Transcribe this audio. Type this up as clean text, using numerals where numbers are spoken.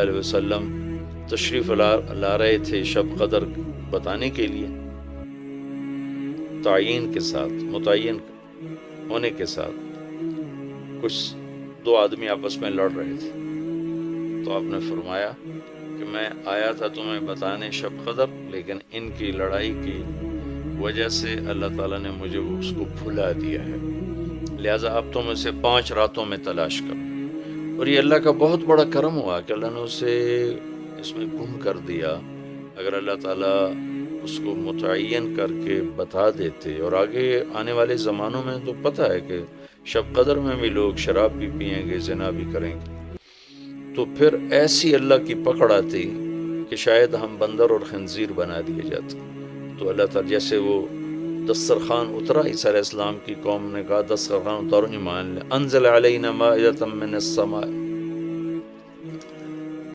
علیہ وسلم تشریف لا رہے تھے شب قدر بتانے کے لیے، تعین کے ساتھ، متعین ہونے کے ساتھ۔ کچھ دو آدمی آپس میں لڑ رہے تھے، تو آپ نے فرمایا کہ میں آیا تھا تمہیں بتانے شب قدر، لیکن ان کی لڑائی کی وجہ سے اللہ تعالیٰ نے مجھے اس کو بھلا دیا ہے، لہٰذا اب تم اسے 5 راتوں میں تلاش کرو۔ اور یہ اللہ کا بہت بڑا کرم ہوا کہ اللہ نے اسے اس میں گم کر دیا۔ اگر اللہ تعالیٰ اس کو متعین کر کے بتا دیتے، اور آگے آنے والے زمانوں میں تو پتہ ہے کہ شب قدر میں بھی لوگ شراب بھی پئیں گے، زنا بھی کریں گے، تو پھر ایسی اللہ کی پکڑ آتی کہ شاید ہم بندر اور خنزیر بنا دیے جاتے۔ تو اللہ تعالیٰ جیسے وہ دسترخوان اترا، عیسیٰ علیہ السلام کی قوم نے کہا دسترخوان اتارو ایمان لے، انزل علینا مائدۃ من السماء،